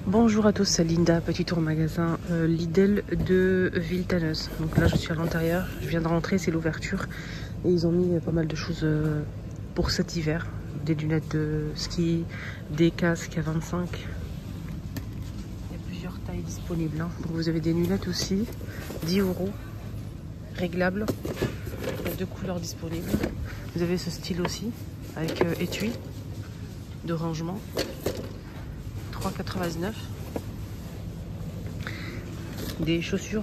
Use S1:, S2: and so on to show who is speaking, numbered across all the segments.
S1: Bonjour à tous, c'est Linda, petit tour magasin Lidl de Villetaneuse. Donc là je suis à l'intérieur, je viens de rentrer, c'est l'ouverture. Et ils ont mis pas mal de choses pour cet hiver. Des lunettes de ski, des casques à 25. Il y a plusieurs tailles disponibles. Hein. Donc vous avez des lunettes aussi, 10 € réglables. Il y a 2 couleurs disponibles. Vous avez ce style aussi, avec étui de rangement. 3,99 €. Des chaussures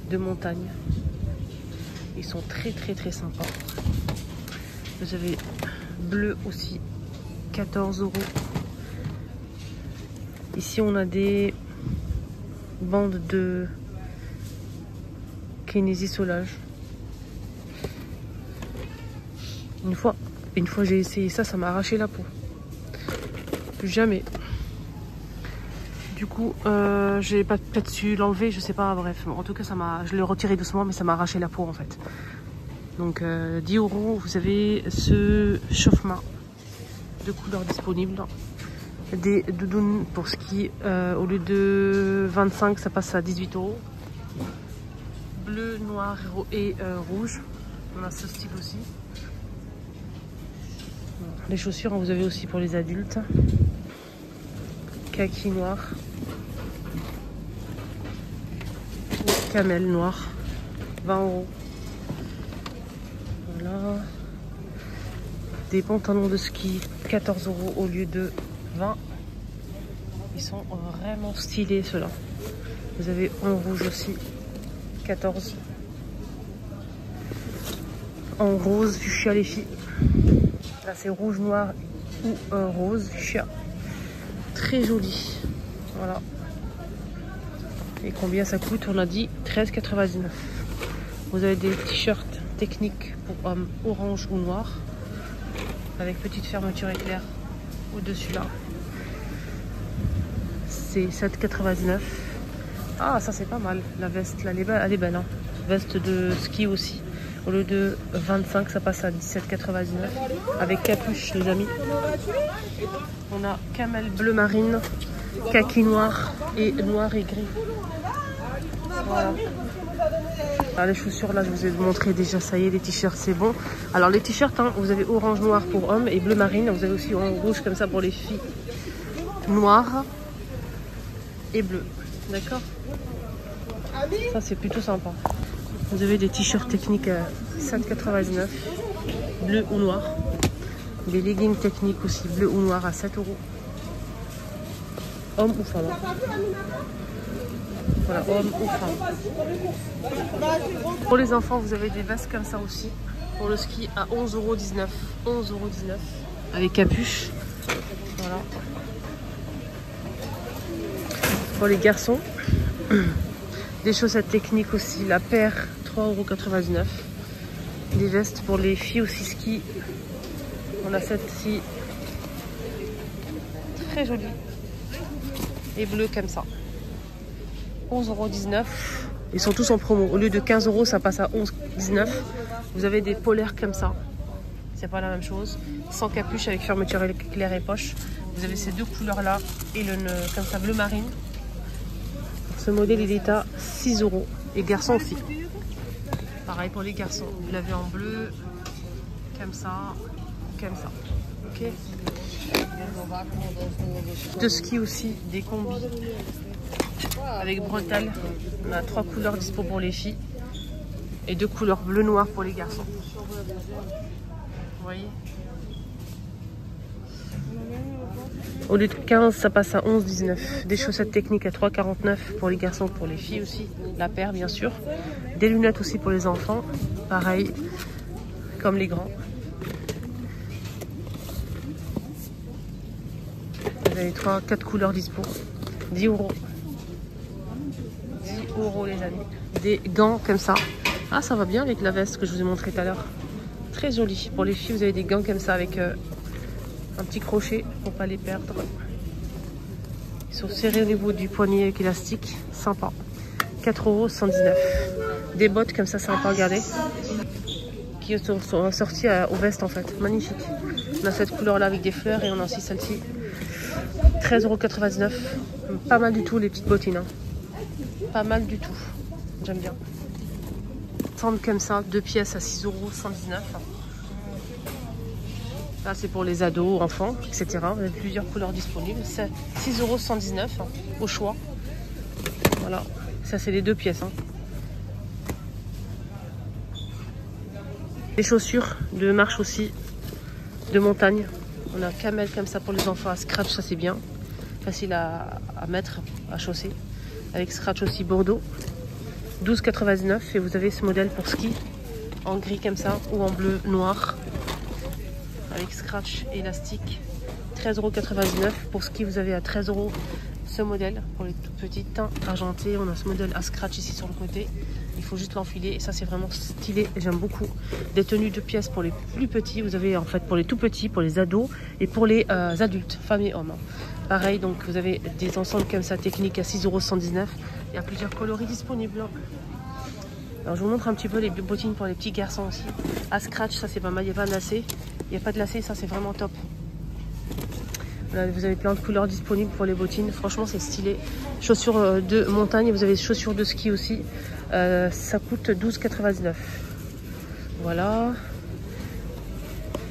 S1: de montagne. Ils sont très sympas. Vous avez bleu aussi, 14 €. Ici on a des bandes de kinésio-solage. Une fois j'ai essayé ça, ça m'a arraché la peau. Plus jamais. Du coup, j'ai peut-être su l'enlever, je sais pas, bref. En tout cas, je l'ai retiré doucement, mais ça m'a arraché la peau en fait. Donc 10 €, vous avez ce chauffe-main, 2 couleurs disponibles. Des doudounes pour ski, au lieu de 25, ça passe à 18 €. Bleu, noir et rouge. On a ce style aussi. Les chaussures, vous avez aussi pour les adultes. Kaki noir. Camel noir. 20 €. Voilà. Des pantalons de ski, 14 € au lieu de 20. Ils sont vraiment stylés ceux-là. Vous avez en rouge aussi, 14. En rose, fuchsia les filles. Là c'est rouge, noir ou rose, fuchsia. Très joli. Voilà. Et combien ça coûte? On a dit 13,99 €. Vous avez des t-shirts techniques pour hommes orange ou noir. Avec petite fermeture éclair au-dessus là. C'est 7,99 €. Ah, ça c'est pas mal. La veste, là, elle est belle. Hein. Veste de ski aussi. Au lieu de 25, ça passe à 17,99 €. Avec capuche, les amis. On a camel bleu marine, kaki noir et noir et gris. Voilà. Alors les chaussures, là, je vous ai montré déjà, ça y est, les t-shirts, c'est bon. Alors les t-shirts, hein, vous avez orange noir pour hommes et bleu marine. Vous avez aussi en rouge comme ça pour les filles. Noir et bleu. D'accord? Ça, c'est plutôt sympa. Vous avez des t-shirts techniques à 7,99 €, bleu ou noir. Des leggings techniques aussi, bleu ou noir à 7 €. Homme ou femme. Voilà, homme ou femme. Pour les enfants, vous avez des vestes comme ça aussi. Pour le ski à 11,19 €. 11,19 € avec capuche. Voilà. Pour les garçons, des chaussettes techniques aussi. La paire, 3,99 €. Des vestes pour les filles aussi ski. On a celle-ci, très jolie. Et bleu comme ça. 11,19 €. Ils sont tous en promo. Au lieu de 15 €, ça passe à 11,19 €. Vous avez des polaires comme ça. C'est pas la même chose. Sans capuche avec fermeture éclair et poche. Vous avez ces 2 couleurs là. Et le comme ça, bleu marine. Ce modèle, il est à 6 €. Et garçons aussi. Pareil pour les garçons. Vous l'avez en bleu. Comme ça. Comme ça. Ok. De ski aussi, des combis avec bretelles. On a 3 couleurs dispo pour les filles et 2 couleurs bleu noir pour les garçons. Vous voyez, au lieu de 15, ça passe à 11,19 €. Des chaussettes techniques à 3,49 € pour les garçons, pour les filles aussi. La paire bien sûr. Des lunettes aussi pour les enfants. Pareil comme les grands. Vous avez 4 couleurs dispo. 10 €. 10 € les amis. Des gants comme ça. Ah, ça va bien avec la veste que je vous ai montré tout à l'heure. Très joli. Pour les filles, vous avez des gants comme ça avec un petit crochet pour pas les perdre. Ils sont serrés au niveau du poignet avec élastique. Sympa. 4,119 €. Des bottes comme ça, sympa, regardez. Qui sont assorties aux vestes en fait. Magnifique. On a cette couleur là avec des fleurs et on a aussi celle-ci. 13,99 €. Pas mal du tout les petites bottines. Hein. Pas mal du tout. J'aime bien. Semble comme ça, 2 pièces à 6,119 €. Là, c'est pour les ados, enfants, etc. Vous avez plusieurs couleurs disponibles. C'est 6,119 € au choix. Voilà. Ça, c'est les 2 pièces. Hein. Les chaussures de marche aussi, de montagne. On a un camel comme ça pour les enfants à scratch, ça c'est bien. Facile à mettre, à chausser. Avec scratch aussi Bordeaux. 12,99 € et vous avez ce modèle pour ski. En gris comme ça ou en bleu noir. Avec scratch et élastique. 13,99 € pour ski, vous avez à 13 € ce modèle pour les tout petits teints argentés. On a ce modèle à scratch ici sur le côté. Il faut juste l'enfiler et ça c'est vraiment stylé. J'aime beaucoup. Des tenues de pièces pour les plus petits. Vous avez en fait pour les tout petits, pour les ados et pour les adultes, femmes et hommes. Pareil, donc vous avez des ensembles comme ça techniques à 6,119 €. Il y a plusieurs coloris disponibles. Alors je vous montre un petit peu les bottines pour les petits garçons aussi. À scratch, ça c'est pas mal. Il n'y a pas de lacet. Il n'y a pas de lacet, ça c'est vraiment top. Là, vous avez plein de couleurs disponibles pour les bottines. Franchement, c'est stylé. Chaussures de montagne. Vous avez des chaussures de ski aussi. Ça coûte 12,99 €. Voilà.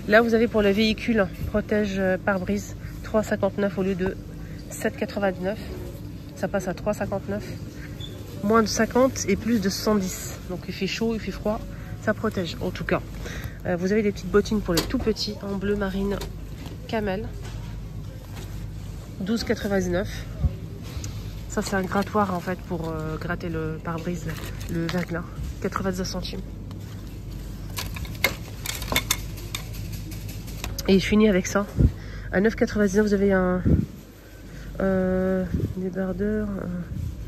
S1: Là, vous avez pour le véhicule protège pare-brise 3,59 € au lieu de 7,99 €. Ça passe à 3,59 €. Moins de 50 et plus de 110. Donc, il fait chaud, il fait froid. Ça protège, en tout cas. Vous avez des petites bottines pour les tout petits en bleu marine camel. 12,99 €. Ça c'est un grattoir en fait pour gratter le pare-brise, le verglas. 99 centimes. Et je finis avec ça. À 9,99 € vous avez un débardeur.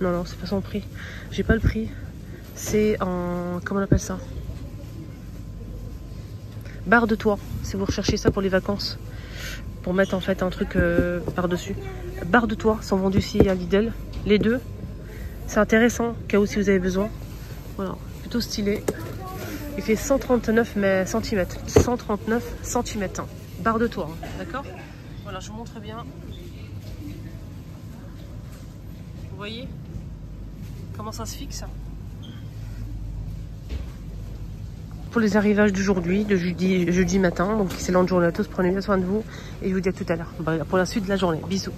S1: Non, c'est pas son prix. J'ai pas le prix. C'est en... comment on appelle ça? Barre de toit. Si vous recherchez ça pour les vacances. Pour mettre en fait un truc par-dessus. Barre de toit sont vendus ici à Lidl. Les deux. C'est intéressant, au cas où si vous avez besoin. Voilà, plutôt stylé. Il fait 139 cm. 139 cm. Hein. Barre de toit, hein. D'accord? Voilà, je vous montre bien. Vous voyez comment ça se fixe? Pour les arrivages d'aujourd'hui, de jeudi matin. Donc excellente journée à tous, prenez bien soin de vous. Et je vous dis à tout à l'heure pour la suite de la journée. Bisous.